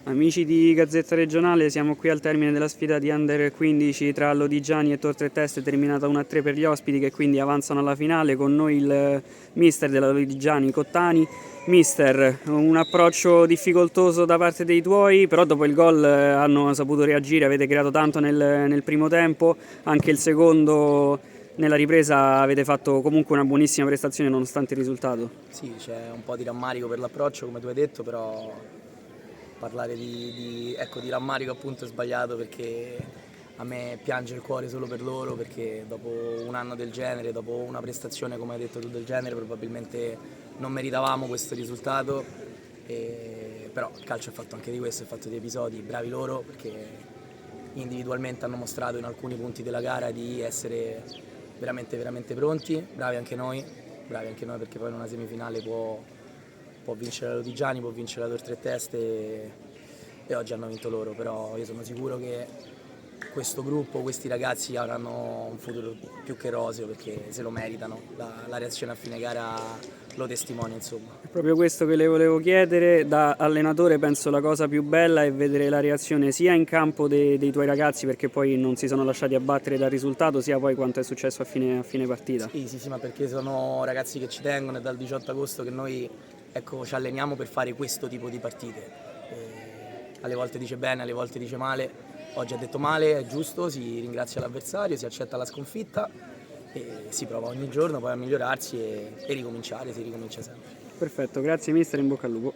Amici di Gazzetta Regionale, siamo qui al termine della sfida di Under 15 tra Lodigiani e Tor Tre Teste, terminata 1-3 per gli ospiti che quindi avanzano alla finale. Con noi il mister della Lodigiani, Cottani. Mister, un approccio difficoltoso da parte dei tuoi, però dopo il gol hanno saputo reagire, avete creato tanto nel primo tempo, anche il secondo nella ripresa avete fatto comunque una buonissima prestazione nonostante il risultato. Sì, c'è un po' di rammarico per l'approccio, come tu hai detto, però parlare di rammarico appunto è sbagliato, perché a me piange il cuore solo per loro, perché dopo un anno del genere, dopo una prestazione come hai detto tu del genere, probabilmente non meritavamo questo risultato, però il calcio è fatto anche di questo, è fatto di episodi. Bravi loro, perché individualmente hanno mostrato in alcuni punti della gara di essere veramente veramente pronti. Bravi anche noi, perché poi in una semifinale può vincere la Lodigiani, può vincere la Tor Tre Teste, e oggi hanno vinto loro, però io sono sicuro che questo gruppo, questi ragazzi avranno un futuro più che roseo, perché se lo meritano. La reazione a fine gara lo testimonia, insomma. È proprio questo che le volevo chiedere. Da allenatore penso la cosa più bella è vedere la reazione sia in campo dei tuoi ragazzi, perché poi non si sono lasciati abbattere dal risultato, sia poi quanto è successo a fine partita. Sì, ma perché sono ragazzi che ci tengono, è dal 18 agosto che noi, ecco, ci alleniamo per fare questo tipo di partite. Alle volte dice bene, alle volte dice male. Oggi ha detto male, è giusto, si ringrazia l'avversario, si accetta la sconfitta e si prova ogni giorno poi a migliorarsi e ricominciare, si ricomincia sempre. Perfetto, grazie mister, in bocca al lupo.